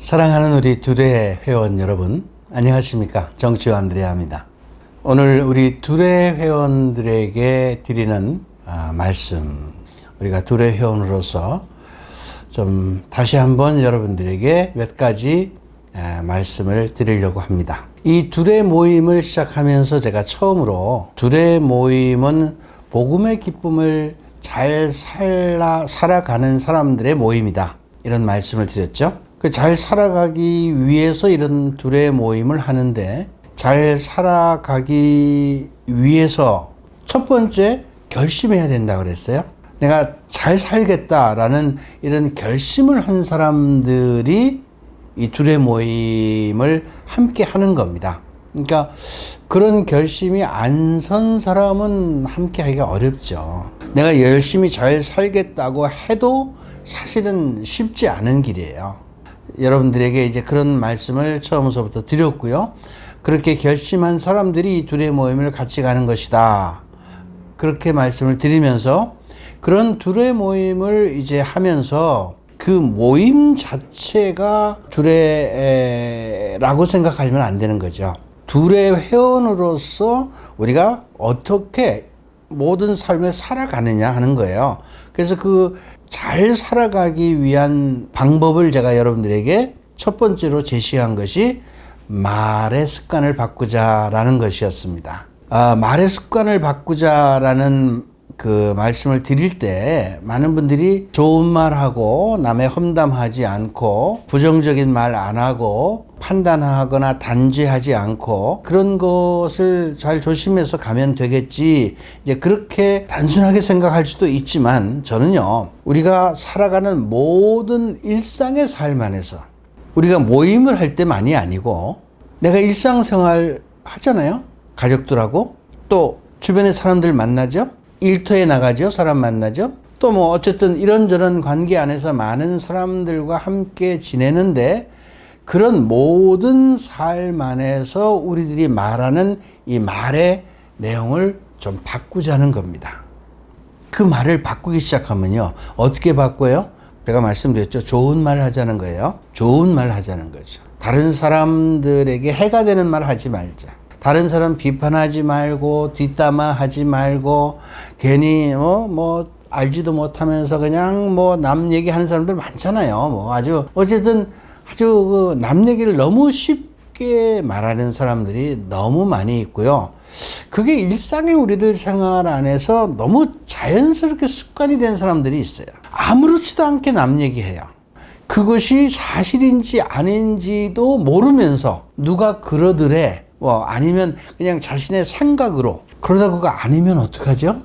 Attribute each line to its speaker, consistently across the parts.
Speaker 1: 사랑하는 우리 둘의 회원 여러분, 안녕하십니까? 정치호 안드레아입니다. 오늘 우리 둘의 회원들에게 드리는 말씀, 우리가 둘의 회원으로서 좀 다시 한번 여러분들에게 몇 가지 말씀을 드리려고 합니다. 이 둘의 모임을 시작하면서 제가 처음으로 둘의 모임은 복음의 기쁨을 잘 살아가는 사람들의 모임이다, 이런 말씀을 드렸죠. 잘 살아가기 위해서 이런 둘의 모임을 하는데, 잘 살아가기 위해서 첫 번째 결심해야 된다고 그랬어요. 내가 잘 살겠다라는 이런 결심을 한 사람들이 이 둘의 모임을 함께 하는 겁니다. 그러니까 그런 결심이 안 선 사람은 함께 하기가 어렵죠. 내가 열심히 잘 살겠다고 해도 사실은 쉽지 않은 길이에요. 여러분들에게 이제 그런 말씀을 처음부터 드렸고요. 그렇게 결심한 사람들이 이 둘의 모임을 같이 가는 것이다, 그렇게 말씀을 드리면서, 그런 둘의 모임을 이제 하면서 그 모임 자체가 둘의라고 생각하시면 안 되는 거죠. 둘의 회원으로서 우리가 어떻게 모든 삶을 살아가느냐 하는 거예요. 그래서 그 잘 살아가기 위한 방법을 제가 여러분들에게 첫 번째로 제시한 것이 말의 습관을 바꾸자라는 것이었습니다. 말의 습관을 바꾸자라는 그 말씀을 드릴 때 많은 분들이 좋은 말하고 남의 험담하지 않고 부정적인 말 안 하고 판단하거나 단죄하지 않고 그런 것을 잘 조심해서 가면 되겠지, 이제 그렇게 단순하게 생각할 수도 있지만, 저는요, 우리가 살아가는 모든 일상의 삶 안에서 우리가 모임을 할 때만이 아니고 내가 일상생활 하잖아요. 가족들하고 또 주변의 사람들 만나죠. 일터에 나가죠. 사람 만나죠. 또 뭐 어쨌든 이런저런 관계 안에서 많은 사람들과 함께 지내는데, 그런 모든 삶 안에서 우리들이 말하는 이 말의 내용을 좀 바꾸자는 겁니다. 그 말을 바꾸기 시작하면요, 어떻게 바꿔요? 제가 말씀드렸죠. 좋은 말 하자는 거예요. 좋은 말 하자는 거죠. 다른 사람들에게 해가 되는 말 하지 말자. 다른 사람 비판하지 말고 뒷담화하지 말고 괜히 뭐 알지도 못하면서 그냥 뭐 남 얘기하는 사람들 많잖아요. 뭐 아주 어쨌든 아주 남 얘기를 너무 쉽게 말하는 사람들이 너무 많이 있고요. 그게 일상의 우리들 생활 안에서 너무 자연스럽게 습관이 된 사람들이 있어요. 아무렇지도 않게 남 얘기해요. 그것이 사실인지 아닌지도 모르면서 누가 그러더래, 아니면 그냥 자신의 생각으로, 그러다 그거 아니면 어떡하죠?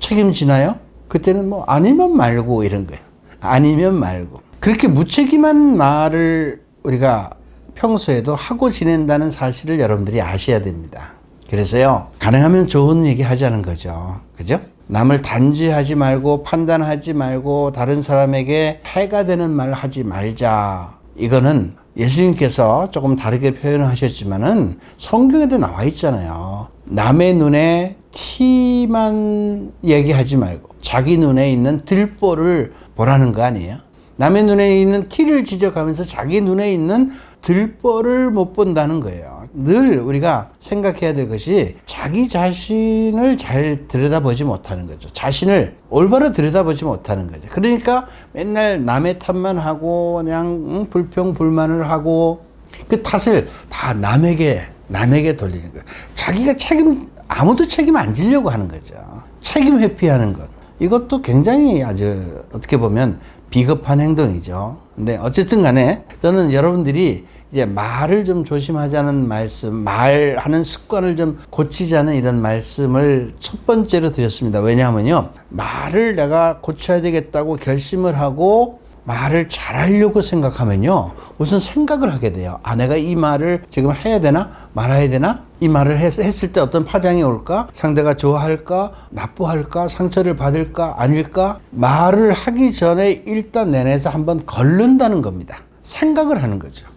Speaker 1: 책임지나요? 그때는 아니면 말고 이런 거예요. 아니면 말고. 그렇게 무책임한 말을 우리가 평소에도 하고 지낸다는 사실을 여러분들이 아셔야 됩니다. 그래서요, 가능하면 좋은 얘기 하자는 거죠. 그죠? 남을 단죄하지 말고 판단하지 말고 다른 사람에게 해가 되는 말을 하지 말자. 이거는 예수님께서 조금 다르게 표현하셨지만은 성경에도 나와 있잖아요. 남의 눈에 티만 얘기하지 말고 자기 눈에 있는 들보를 보라는 거 아니에요? 남의 눈에 있는 티를 지적하면서 자기 눈에 있는 들보를 못 본다는 거예요. 늘 우리가 생각해야 될 것이 자기 자신을 잘 들여다보지 못하는 거죠. 자신을 올바로 들여다보지 못하는 거죠. 그러니까 맨날 남의 탓만 하고 그냥 불평불만을 하고 그 탓을 다 남에게 돌리는 거예요. 자기가 아무도 책임 안 지려고 하는 거죠. 책임 회피하는 것. 이것도 굉장히 아주 어떻게 보면 비겁한 행동이죠. 근데 어쨌든 간에 저는 여러분들이 이제 말을 좀 조심하자는 말씀, 말하는 습관을 좀 고치자는 이런 말씀을 첫 번째로 드렸습니다. 왜냐하면요, 말을 내가 고쳐야 되겠다고 결심을 하고 말을 잘하려고 생각하면요, 우선 생각을 하게 돼요. 내가 이 말을 지금 해야 되나? 말아야 되나? 이 말을 했을 때 어떤 파장이 올까? 상대가 좋아할까? 나쁘할까? 상처를 받을까? 아닐까? 말을 하기 전에 일단 내내서 한번 걸른다는 겁니다. 생각을 하는 거죠.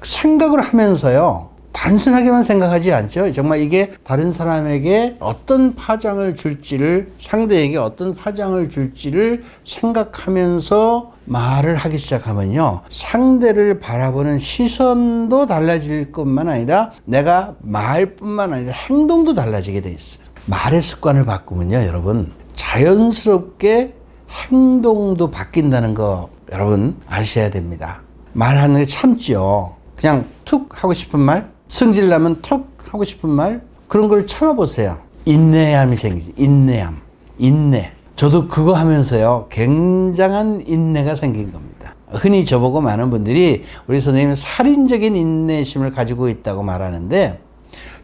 Speaker 1: 생각을 하면서요, 단순하게만 생각하지 않죠. 정말 이게 다른 사람에게 어떤 파장을 줄지를, 상대에게 어떤 파장을 줄지를 생각하면서 말을 하기 시작하면요, 상대를 바라보는 시선도 달라질 것만 아니라 내가 말뿐만 아니라 행동도 달라지게 돼 있어요. 말의 습관을 바꾸면요, 여러분, 자연스럽게 행동도 바뀐다는 거 여러분 아셔야 됩니다. 말하는 게 참지요. 그냥 툭 하고 싶은 말, 성질나면 툭 하고 싶은 말, 그런 걸 참아보세요. 인내함이 생기지. 인내. 저도 그거 하면서요, 굉장한 인내가 생긴 겁니다. 흔히 저보고 많은 분들이 우리 선생님은 살인적인 인내심을 가지고 있다고 말하는데,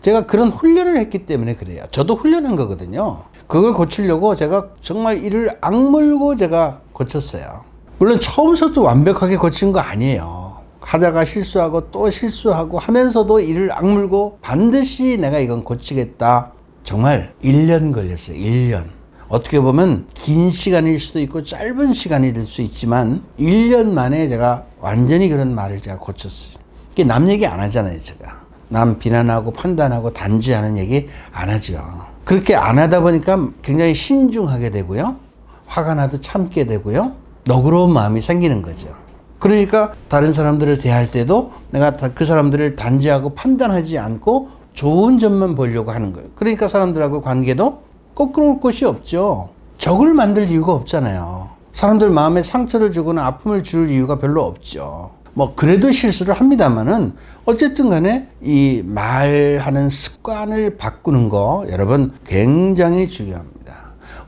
Speaker 1: 제가 그런 훈련을 했기 때문에 그래요. 저도 훈련한 거거든요. 그걸 고치려고 제가 정말 이를 악물고 제가 고쳤어요. 물론 처음부터 완벽하게 고친 거 아니에요. 하다가 실수하고 또 실수하고 하면서도 이를 악물고 반드시 내가 이건 고치겠다. 정말 1년 걸렸어요. 1년. 어떻게 보면 긴 시간일 수도 있고 짧은 시간이 될 수 있지만 1년 만에 제가 완전히 그런 말을 제가 고쳤어요. 이게 남 얘기 안 하잖아요, 제가. 남 비난하고 판단하고 단죄하는 얘기 안 하죠. 그렇게 안 하다 보니까 굉장히 신중하게 되고요. 화가 나도 참게 되고요. 너그러운 마음이 생기는 거죠. 그러니까 다른 사람들을 대할 때도 내가 그 사람들을 단죄하고 판단하지 않고 좋은 점만 보려고 하는 거예요. 그러니까 사람들하고 관계도 거꾸로 올 것이 없죠. 적을 만들 이유가 없잖아요. 사람들 마음에 상처를 주거나 아픔을 줄 이유가 별로 없죠. 뭐 그래도 실수를 합니다만은 어쨌든 간에 이 말하는 습관을 바꾸는 거 여러분 굉장히 중요합니다.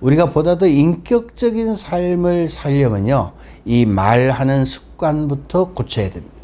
Speaker 1: 우리가 보다 더 인격적인 삶을 살려면요, 이 말하는 습관부터 고쳐야 됩니다.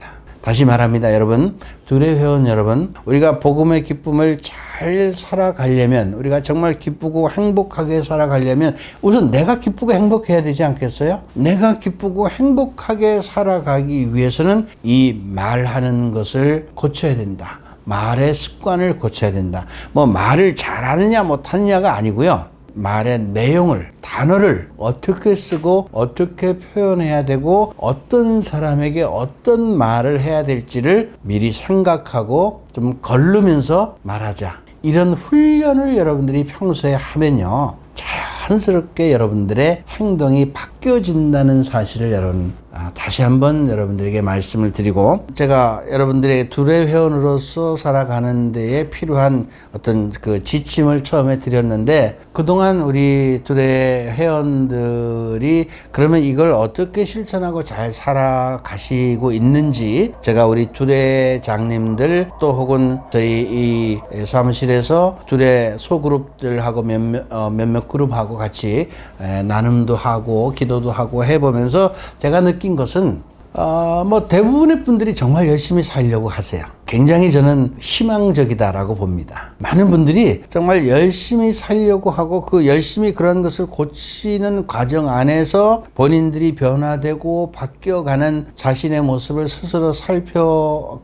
Speaker 1: 다시 말합니다, 여러분. 둘의 회원 여러분, 우리가 복음의 기쁨을 잘 살아가려면, 우리가 정말 기쁘고 행복하게 살아가려면 우선 내가 기쁘고 행복해야 되지 않겠어요? 내가 기쁘고 행복하게 살아가기 위해서는 이 말하는 것을 고쳐야 된다. 말의 습관을 고쳐야 된다. 뭐 말을 잘하느냐 못하느냐가 아니고요, 말의 내용을, 단어를 어떻게 쓰고 어떻게 표현해야 되고 어떤 사람에게 어떤 말을 해야 될지를 미리 생각하고 좀 걸르면서 말하자. 이런 훈련을 여러분들이 평소에 하면요, 자연스럽게 여러분들의 행동이 바뀌어진다는 사실을 여러분 다시 한번 여러분들에게 말씀을 드리고, 제가 여러분들의 둘의 회원으로서 살아가는 데에 필요한 어떤 그 지침을 처음에 드렸는데, 그동안 우리 둘의 회원들이 그러면 이걸 어떻게 실천하고 잘 살아가시고 있는지 제가 우리 둘의 장님들 또 혹은 저희 이 사무실에서 둘의 소그룹들하고 몇몇 그룹하고 같이 나눔도 하고 기도도 하고 해보면서 제가 느낀 것은 뭐 대부분의 분들이 정말 열심히 살려고 하세요. 굉장히 저는 희망적이다라고 봅니다. 많은 분들이 정말 열심히 살려고 하고 그 열심히 그런 것을 고치는 과정 안에서 본인들이 변화되고 바뀌어가는 자신의 모습을 스스로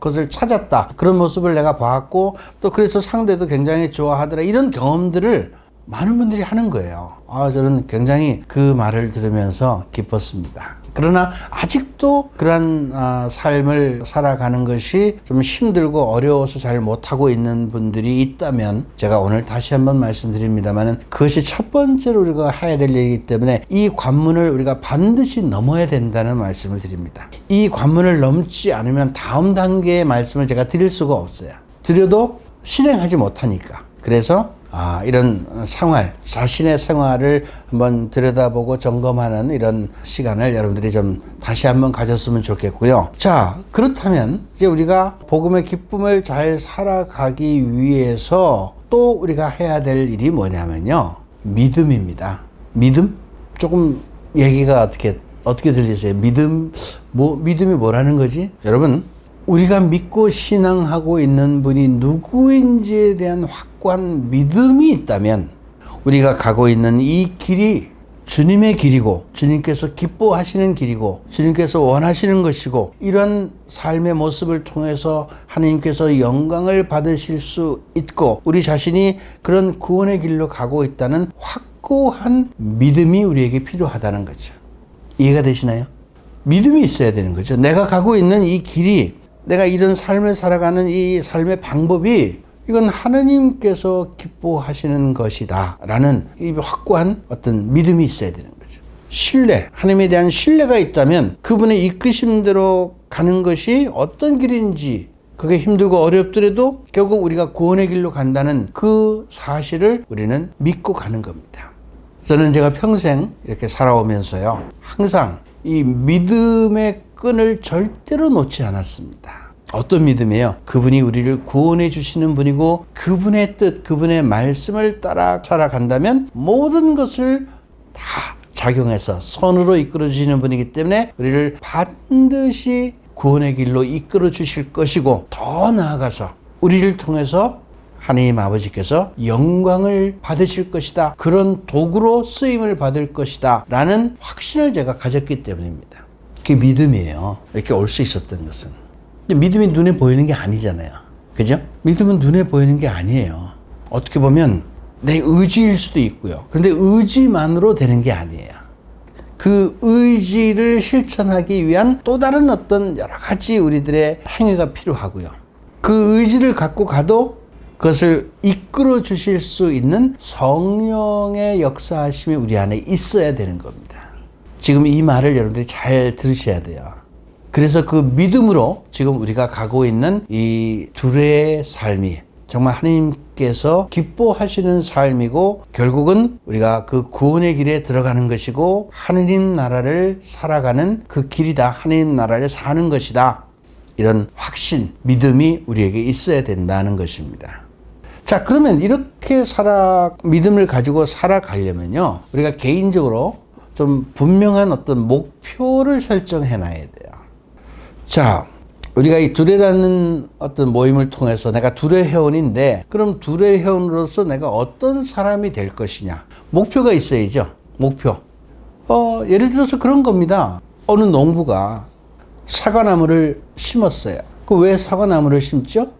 Speaker 1: 그것을 찾았다. 그런 모습을 내가 봤고 또 그래서 상대도 굉장히 좋아하더라. 이런 경험들을 많은 분들이 하는 거예요. 저는 굉장히 그 말을 들으면서 기뻤습니다. 그러나 아직도 그러한 삶을 살아가는 것이 좀 힘들고 어려워서 잘 못하고 있는 분들이 있다면 제가 오늘 다시 한번 말씀드립니다만 그것이 첫 번째로 우리가 해야 될 일이기 때문에 이 관문을 우리가 반드시 넘어야 된다는 말씀을 드립니다. 이 관문을 넘지 않으면 다음 단계의 말씀을 제가 드릴 수가 없어요. 드려도 실행하지 못하니까. 그래서 이런 생활, 자신의 생활을 한번 들여다보고 점검하는 이런 시간을 여러분들이 좀 다시 한번 가졌으면 좋겠고요. 자, 그렇다면 이제 우리가 복음의 기쁨을 잘 살아가기 위해서 또 우리가 해야 될 일이 뭐냐면요, 믿음입니다. 믿음? 조금 얘기가 어떻게 들리세요? 믿음이 뭐라는 거지? 여러분, 우리가 믿고 신앙하고 있는 분이 누구인지에 대한 확고한 믿음이 있다면 우리가 가고 있는 이 길이 주님의 길이고 주님께서 기뻐하시는 길이고 주님께서 원하시는 것이고 이런 삶의 모습을 통해서 하나님께서 영광을 받으실 수 있고 우리 자신이 그런 구원의 길로 가고 있다는 확고한 믿음이 우리에게 필요하다는 거죠. 이해가 되시나요? 믿음이 있어야 되는 거죠. 내가 가고 있는 이 길이 내가 이런 삶을 살아가는 이 삶의 방법이 이건 하나님께서 기뻐하시는 것이다 라는 이 확고한 어떤 믿음이 있어야 되는 거죠. 신뢰, 하나님에 대한 신뢰가 있다면 그분의 이끄심대로 가는 것이 어떤 길인지, 그게 힘들고 어렵더라도 결국 우리가 구원의 길로 간다는 그 사실을 우리는 믿고 가는 겁니다. 저는 제가 평생 이렇게 살아오면서요, 항상 이 믿음의 끈을 절대로 놓지 않았습니다. 어떤 믿음이에요? 그분이 우리를 구원해 주시는 분이고 그분의 뜻, 그분의 말씀을 따라 살아간다면 모든 것을 다 작용해서 선으로 이끌어 주시는 분이기 때문에 우리를 반드시 구원의 길로 이끌어 주실 것이고, 더 나아가서 우리를 통해서 하나님 아버지께서 영광을 받으실 것이다, 그런 도구로 쓰임을 받을 것이다 라는 확신을 제가 가졌기 때문입니다. 그게 믿음이에요. 이렇게 올 수 있었던 것은. 근데 믿음이 눈에 보이는 게 아니잖아요. 그죠? 믿음은 눈에 보이는 게 아니에요. 어떻게 보면 내 의지일 수도 있고요. 그런데 의지만으로 되는 게 아니에요. 그 의지를 실천하기 위한 또 다른 어떤 여러 가지 우리들의 행위가 필요하고요. 그 의지를 갖고 가도 그것을 이끌어 주실 수 있는 성령의 역사하심이 우리 안에 있어야 되는 겁니다. 지금 이 말을 여러분들이 잘 들으셔야 돼요. 그래서 그 믿음으로 지금 우리가 가고 있는 이 둘의 삶이 정말 하나님께서 기뻐하시는 삶이고, 결국은 우리가 그 구원의 길에 들어가는 것이고 하느님 나라를 살아가는 그 길이다, 하느님 나라를 사는 것이다, 이런 확신, 믿음이 우리에게 있어야 된다는 것입니다. 자, 그러면 이렇게 믿음을 가지고 살아가려면요, 우리가 개인적으로 좀 분명한 어떤 목표를 설정해 놔야 돼요. 자, 우리가 이 두레라는 어떤 모임을 통해서 내가 두레 회원인데, 그럼 두레 회원으로서 내가 어떤 사람이 될 것이냐, 목표가 있어야죠. 목표. 예를 들어서 그런 겁니다. 어느 농부가 사과나무를 심었어요. 그 왜 사과나무를 심죠?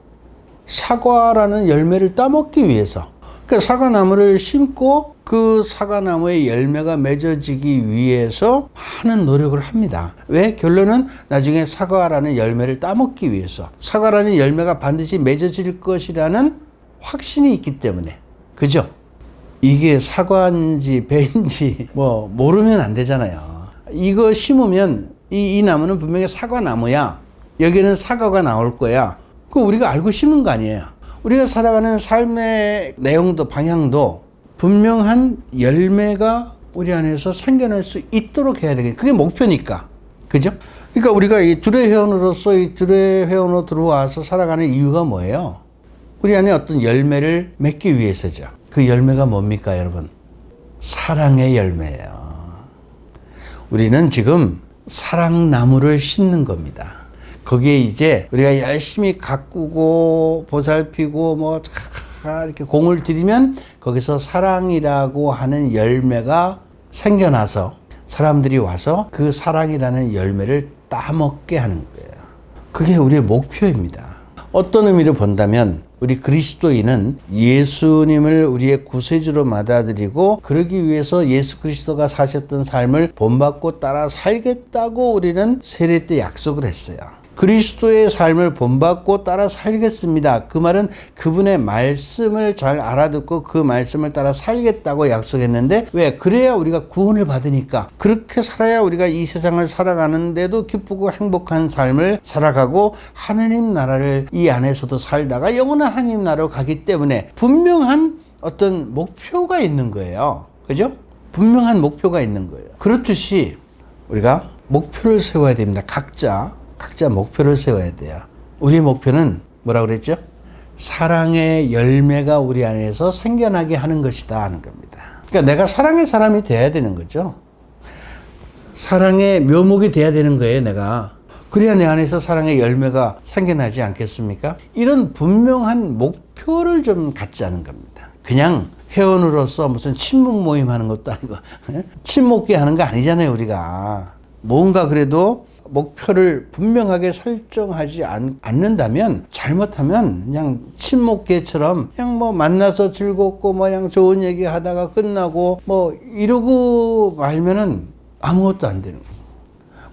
Speaker 1: 사과라는 열매를 따먹기 위해서. 그러니까 사과나무를 심고 그 사과나무의 열매가 맺어지기 위해서 많은 노력을 합니다. 왜? 결론은 나중에 사과라는 열매를 따먹기 위해서, 사과라는 열매가 반드시 맺어질 것이라는 확신이 있기 때문에. 그죠? 이게 사과인지 배인지 모르면 안 되잖아요. 이거 심으면 이 나무는 분명히 사과나무야, 여기는 사과가 나올 거야, 그거 우리가 알고 심은 거 아니에요. 우리가 살아가는 삶의 내용도 방향도 분명한 열매가 우리 안에서 생겨날 수 있도록 해야 되겠죠. 그게 목표니까. 그죠? 그러니까 우리가 이 두레 회원으로서 이 두레 회원으로 들어와서 살아가는 이유가 뭐예요? 우리 안에 어떤 열매를 맺기 위해서죠. 그 열매가 뭡니까, 여러분? 사랑의 열매예요. 우리는 지금 사랑나무를 심는 겁니다. 거기에 이제 우리가 열심히 가꾸고 보살피고 이렇게 공을 들이면 거기서 사랑이라고 하는 열매가 생겨나서 사람들이 와서 그 사랑이라는 열매를 따먹게 하는 거예요. 그게 우리의 목표입니다. 어떤 의미로 본다면 우리 그리스도인은 예수님을 우리의 구세주로 받아들이고, 그러기 위해서 예수 그리스도가 사셨던 삶을 본받고 따라 살겠다고 우리는 세례 때 약속을 했어요. 그리스도의 삶을 본받고 따라 살겠습니다. 그 말은 그분의 말씀을 잘 알아듣고 그 말씀을 따라 살겠다고 약속했는데, 왜? 그래야 우리가 구원을 받으니까. 그렇게 살아야 우리가 이 세상을 살아가는데도 기쁘고 행복한 삶을 살아가고 하느님 나라를 이 안에서도 살다가 영원한 하느님 나라로 가기 때문에 분명한 어떤 목표가 있는 거예요. 그죠? 분명한 목표가 있는 거예요. 그렇듯이 우리가 목표를 세워야 됩니다. 각자 목표를 세워야 돼요. 우리의 목표는 뭐라고 그랬죠? 사랑의 열매가 우리 안에서 생겨나게 하는 것이다 하는 겁니다. 그러니까 내가 사랑의 사람이 돼야 되는 거죠. 사랑의 묘목이 돼야 되는 거예요, 내가. 그래야 내 안에서 사랑의 열매가 생겨나지 않겠습니까? 이런 분명한 목표를 좀 갖자는 겁니다. 그냥 회원으로서 무슨 친목 모임 하는 것도 아니고 친목회 하는 거 아니잖아요, 우리가. 뭔가 그래도 목표를 분명하게 설정하지 않는다면, 잘못하면 그냥 친목계처럼 그냥 만나서 즐겁고 그냥 좋은 얘기 하다가 끝나고 이러고 말면은 아무것도 안 되는 거예요.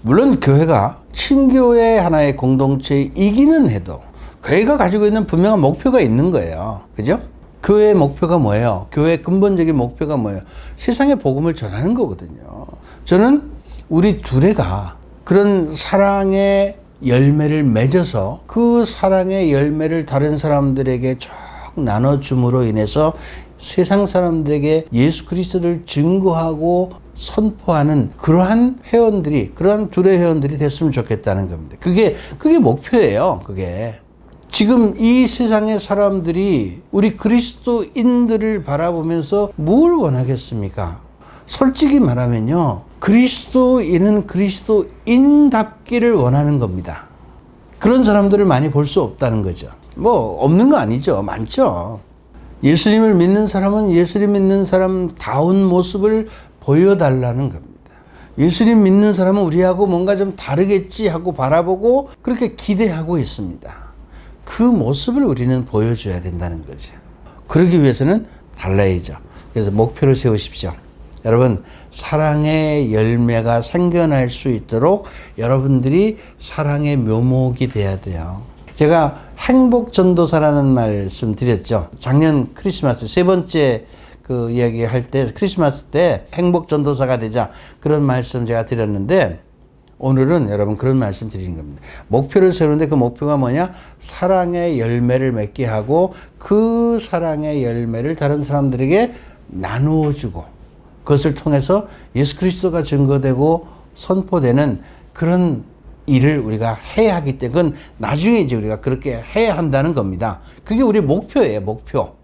Speaker 1: 물론 교회가 신교회 하나의 공동체이기는 해도 교회가 가지고 있는 분명한 목표가 있는 거예요. 그죠? 교회의 목표가 뭐예요? 교회의 근본적인 목표가 뭐예요? 세상에 복음을 전하는 거거든요. 저는 우리 둘애가 그런 사랑의 열매를 맺어서 그 사랑의 열매를 다른 사람들에게 쭉 나눠줌으로 인해서 세상 사람들에게 예수 그리스도를 증거하고 선포하는 그러한 회원들이, 그러한 둘의 회원들이 됐으면 좋겠다는 겁니다. 그게 목표예요. 그게. 지금 이 세상의 사람들이 우리 그리스도인들을 바라보면서 뭘 원하겠습니까? 솔직히 말하면요. 그리스도인은 그리스도인답기를 원하는 겁니다. 그런 사람들을 많이 볼 수 없다는 거죠. 뭐 없는 거 아니죠. 많죠. 예수님을 믿는 사람은 예수님 믿는 사람다운 모습을 보여달라는 겁니다. 예수님 믿는 사람은 우리하고 뭔가 좀 다르겠지 하고 바라보고 그렇게 기대하고 있습니다. 그 모습을 우리는 보여줘야 된다는 거죠. 그러기 위해서는 달라야죠. 그래서 목표를 세우십시오. 여러분, 사랑의 열매가 생겨날 수 있도록 여러분들이 사랑의 묘목이 돼야 돼요. 제가 행복전도사라는 말씀 드렸죠. 작년 크리스마스 세 번째 그 이야기 할 때 크리스마스 때 행복전도사가 되자 그런 말씀 제가 드렸는데 오늘은 여러분 그런 말씀 드리는 겁니다. 목표를 세우는데 그 목표가 뭐냐? 사랑의 열매를 맺게 하고 그 사랑의 열매를 다른 사람들에게 나누어 주고 그것을 통해서 예수 그리스도가 증거되고 선포되는 그런 일을 우리가 해야 하기 때문에 그건 나중에 이제 우리가 그렇게 해야 한다는 겁니다. 그게 우리 목표예요, 목표.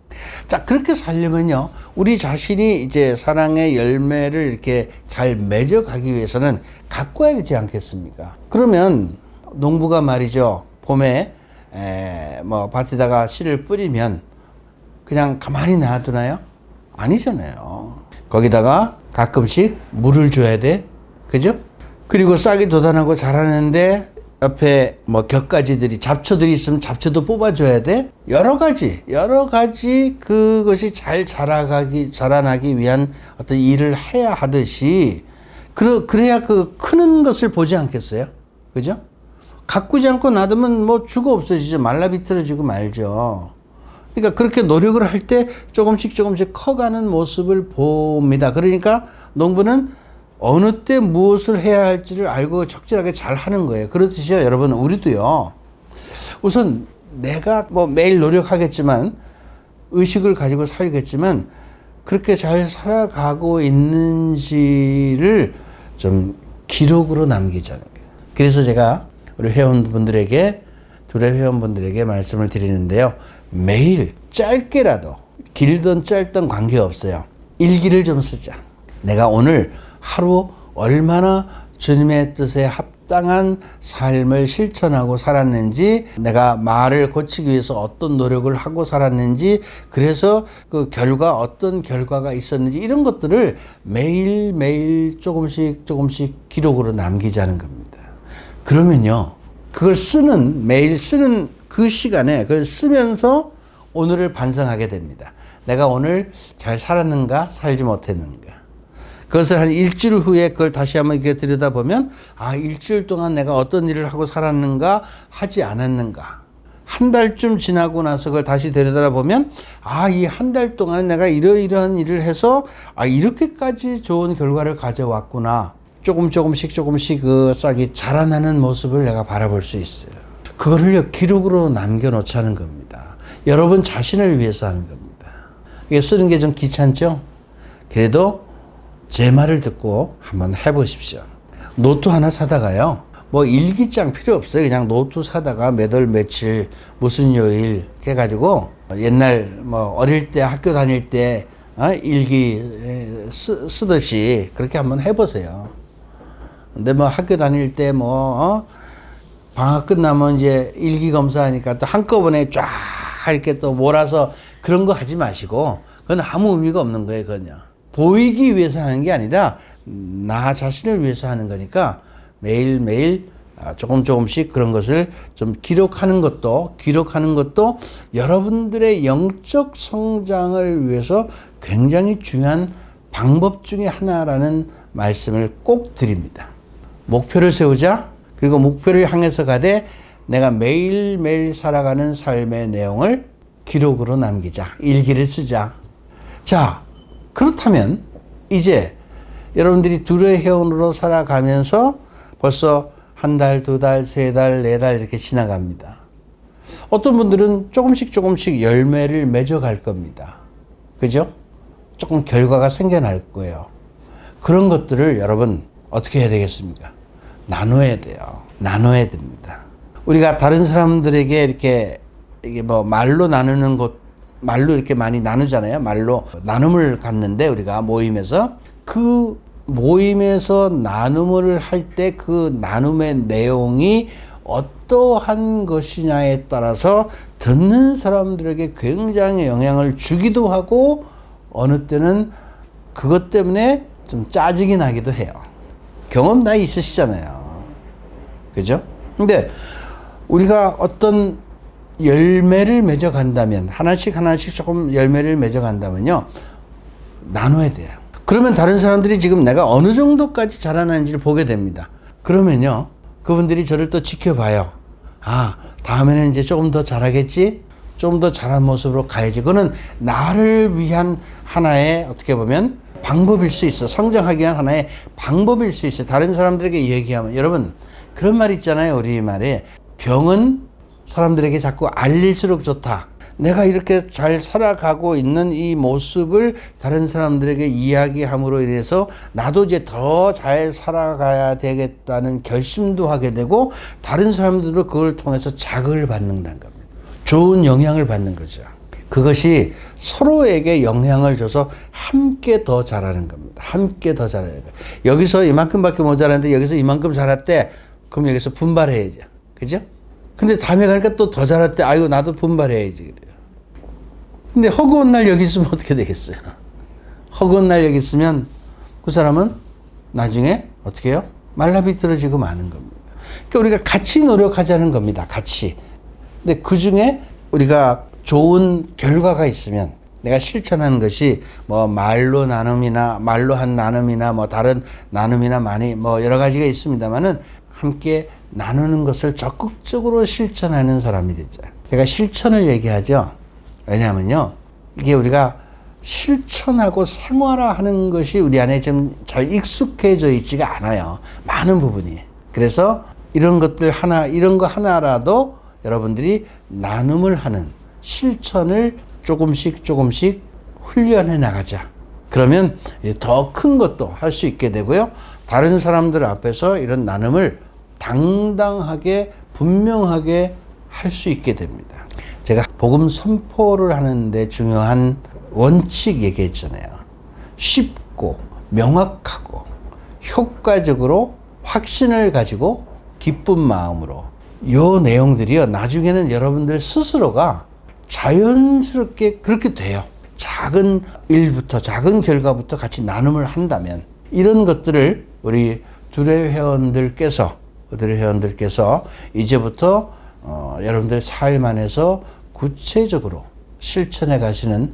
Speaker 1: 자, 그렇게 살려면요, 우리 자신이 이제 사랑의 열매를 이렇게 잘 맺어가기 위해서는 가꿔야 되지 않겠습니까? 그러면 농부가 말이죠, 봄에 뭐 밭에다가 씨를 뿌리면 그냥 가만히 놔두나요? 아니잖아요. 거기다가 가끔씩 물을 줘야 돼. 그죠? 그리고 싹이 돋아나고 자라는데 옆에 뭐 격가지들이 잡초들이 있으면 잡초도 뽑아줘야 돼. 여러 가지 그것이 잘 자라나기 위한 어떤 일을 해야 하듯이 그래야 그 크는 것을 보지 않겠어요? 그죠? 가꾸지 않고 놔두면 뭐 죽어 없어지죠. 말라 비틀어지고 말죠. 그러니까 그렇게 노력을 할 때 조금씩 커가는 모습을 봅니다. 그러니까 농부는 어느 때 무엇을 해야 할지를 알고 적절하게 잘 하는 거예요. 그렇듯이요, 여러분, 우리도요. 우선 내가 뭐 매일 노력하겠지만, 의식을 가지고 살겠지만, 그렇게 잘 살아가고 있는지를 좀 기록으로 남기자는 거예요. 그래서 제가 우리 회원분들에게, 둘의 회원분들에게 말씀을 드리는데요. 매일 짧게라도, 길든 짧든 관계없어요. 일기를 좀 쓰자. 내가 오늘 하루 얼마나 주님의 뜻에 합당한 삶을 실천하고 살았는지, 내가 말을 고치기 위해서 어떤 노력을 하고 살았는지, 그래서 그 어떤 결과가 있었는지, 이런 것들을 매일매일 조금씩 기록으로 남기자는 겁니다. 그러면요, 그걸 매일 쓰는 그 시간에 그걸 쓰면서 오늘을 반성하게 됩니다. 내가 오늘 잘 살았는가, 살지 못했는가. 그것을 한 일주일 후에 그걸 다시 한번 이렇게 들여다보면, 일주일 동안 내가 어떤 일을 하고 살았는가, 하지 않았는가. 한 달쯤 지나고 나서 그걸 다시 들여다보면, 이 한 달 동안 내가 이러이러한 일을 해서, 이렇게까지 좋은 결과를 가져왔구나. 조금씩 그 싹이 자라나는 모습을 내가 바라볼 수 있어요. 그거를 기록으로 남겨놓자는 겁니다. 여러분 자신을 위해서 하는 겁니다. 이게 쓰는 게 좀 귀찮죠? 그래도 제 말을 듣고 한번 해보십시오. 노트 하나 사다가요, 뭐 일기장 필요 없어요. 그냥 노트 사다가 몇 월 며칠 무슨 요일 해가지고 옛날 뭐 어릴 때 학교 다닐 때 일기 쓰듯이 그렇게 한번 해보세요. 근데 뭐 학교 다닐 때 방학 끝나면 이제 일기 검사하니까 또 한꺼번에 쫙 이렇게 또 몰아서 그런 거 하지 마시고, 그건 아무 의미가 없는 거예요, 그건요. 보이기 위해서 하는 게 아니라 나 자신을 위해서 하는 거니까 매일매일 조금씩 그런 것을 좀 기록하는 것도 여러분들의 영적 성장을 위해서 굉장히 중요한 방법 중에 하나라는 말씀을 꼭 드립니다. 목표를 세우자. 그리고 목표를 향해서 가되 내가 매일매일 살아가는 삶의 내용을 기록으로 남기자. 일기를 쓰자. 자, 그렇다면 이제 여러분들이 둘의 회원으로 살아가면서 벌써 한 달, 두 달, 세 달, 네 달 이렇게 지나갑니다. 어떤 분들은 조금씩 열매를 맺어갈 겁니다. 그죠? 조금 결과가 생겨날 거예요. 그런 것들을 여러분 어떻게 해야 되겠습니까? 나눠야 돼요. 나눠야 됩니다. 우리가 다른 사람들에게 이렇게 이게 뭐 말로 나누는 것, 말로 이렇게 많이 나누잖아요. 말로 나눔을 갖는데 우리가 모임에서 그 모임에서 나눔을 할 때 그 나눔의 내용이 어떠한 것이냐에 따라서 듣는 사람들에게 굉장히 영향을 주기도 하고 어느 때는 그것 때문에 좀 짜증이 나기도 해요. 경험 다 있으시잖아요. 그죠? 근데 우리가 어떤 열매를 맺어 간다면 하나씩 조금 열매를 맺어 간다면요. 나눠야 돼요. 그러면 다른 사람들이 지금 내가 어느 정도까지 자라나는지를 보게 됩니다. 그러면요. 그분들이 저를 또 지켜봐요. 아, 다음에는 이제 조금 더 잘하겠지? 조금 더 잘한 모습으로 가야지. 그거는 나를 위한 하나의 어떻게 보면 방법일 수 있어. 성장하기 위한 하나의 방법일 수 있어. 다른 사람들에게 얘기하면. 여러분, 그런 말 있잖아요. 우리말에. 병은 사람들에게 자꾸 알릴수록 좋다. 내가 이렇게 잘 살아가고 있는 이 모습을 다른 사람들에게 이야기함으로 인해서 나도 이제 더 잘 살아가야 되겠다는 결심도 하게 되고 다른 사람들도 그걸 통해서 자극을 받는다는 겁니다. 좋은 영향을 받는 거죠. 그것이 서로에게 영향을 줘서 함께 더 잘하는 겁니다. 함께 더 잘하는 거예요. 여기서 이만큼밖에 못 잘하는데 여기서 이만큼 잘했대. 그럼 여기서 분발해야죠. 그죠? 근데 다음에 가니까 또 더 잘할 때, 아이고, 나도 분발해야지. 그래요. 근데 허구한 날 여기 있으면 어떻게 되겠어요? 허구한 날 여기 있으면 그 사람은 나중에 어떻게 해요? 말라비틀어지고 마는 겁니다. 그러니까 우리가 같이 노력하자는 겁니다. 같이. 근데 그 중에 우리가 좋은 결과가 있으면 내가 실천하는 것이 뭐 말로 나눔이나 말로 한 나눔이나 뭐 다른 나눔이나 많이 뭐 여러 가지가 있습니다만은 함께 나누는 것을 적극적으로 실천하는 사람이 되죠. 제가 실천을 얘기하죠. 왜냐하면요. 이게 우리가 실천하고 생활화하는 것이 우리 안에 좀 잘 익숙해져 있지가 않아요. 많은 부분이. 그래서 이런 것들 하나, 이런 거 하나라도 여러분들이 나눔을 하는 실천을 조금씩 훈련해 나가자. 그러면 더 큰 것도 할 수 있게 되고요. 다른 사람들 앞에서 이런 나눔을 당당하게 분명하게 할 수 있게 됩니다. 제가 복음 선포를 하는데 중요한 원칙 얘기했잖아요. 쉽고 명확하고 효과적으로 확신을 가지고 기쁜 마음으로 요 내용들이요. 나중에는 여러분들 스스로가 자연스럽게 그렇게 돼요. 작은 일부터 작은 결과부터 같이 나눔을 한다면 이런 것들을 우리 둘의 회원들께서 이제부터 여러분들 삶 안에서 구체적으로 실천해 가시는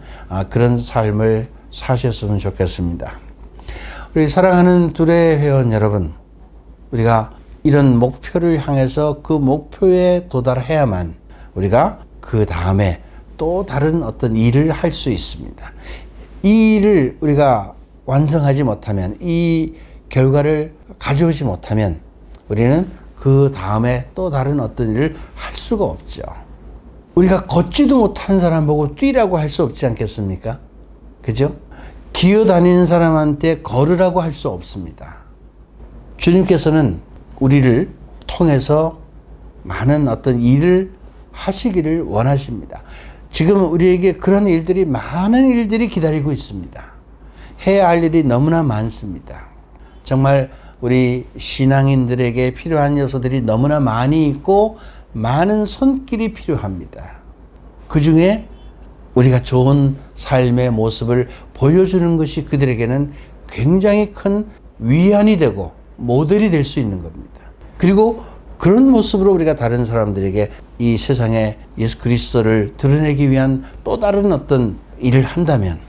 Speaker 1: 그런 삶을 사셨으면 좋겠습니다. 우리 사랑하는 둘의 회원 여러분, 우리가 이런 목표를 향해서 그 목표에 도달해야만 우리가 그 다음에 또 다른 어떤 일을 할 수 있습니다. 이 일을 우리가 완성하지 못하면, 이 결과를 가져오지 못하면 우리는 그 다음에 또 다른 어떤 일을 할 수가 없죠. 우리가 걷지도 못한 사람 보고 뛰라고 할 수 없지 않겠습니까? 그죠? 기어다니는 사람한테 걸으라고 할 수 없습니다. 주님께서는 우리를 통해서 많은 어떤 일을 하시기를 원하십니다. 지금 우리에게 그런 일들이, 많은 일들이 기다리고 있습니다. 해야 할 일이 너무나 많습니다. 정말 우리 신앙인들에게 필요한 요소들이 너무나 많이 있고 많은 손길이 필요합니다. 그 중에 우리가 좋은 삶의 모습을 보여주는 것이 그들에게는 굉장히 큰 위안이 되고 모델이 될 수 있는 겁니다. 그리고 그런 모습으로 우리가 다른 사람들에게 이 세상에 예수 그리스도를 드러내기 위한 또 다른 어떤 일을 한다면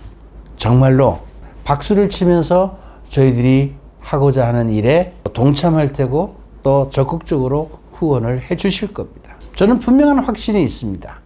Speaker 1: 정말로 박수를 치면서 저희들이 하고자 하는 일에 동참할 테고 또 적극적으로 후원을 해 주실 겁니다. 저는 분명한 확신이 있습니다.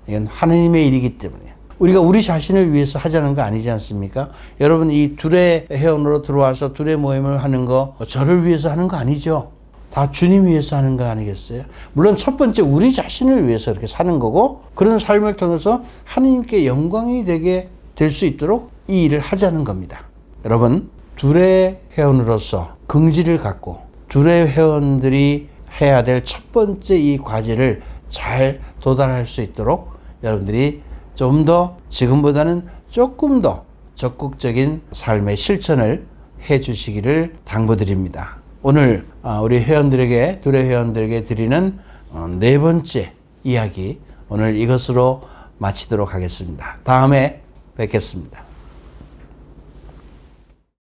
Speaker 1: 이건 하느님의 일이기 때문에. 우리가 우리 자신을 위해서 하자는 거 아니지 않습니까? 여러분 이 둘의 회원으로 들어와서 둘의 모임을 하는 거 저를 위해서 하는 거 아니죠. 다 주님 위해서 하는 거 아니겠어요? 물론 첫 번째 우리 자신을 위해서 이렇게 사는 거고 그런 삶을 통해서 하느님께 영광이 되게 될 수 있도록 이 일을 하자는 겁니다. 여러분 둘의 회원으로서 긍지를 갖고 둘의 회원들이 해야 될 첫 번째 이 과제를 잘 도달할 수 있도록 여러분들이 좀 더 지금보다는 조금 더 적극적인 삶의 실천을 해 주시기를 당부드립니다. 오늘 우리 회원들에게 둘의 회원들에게 드리는 네 번째 이야기 오늘 이것으로 마치도록 하겠습니다. 다음에 뵙겠습니다.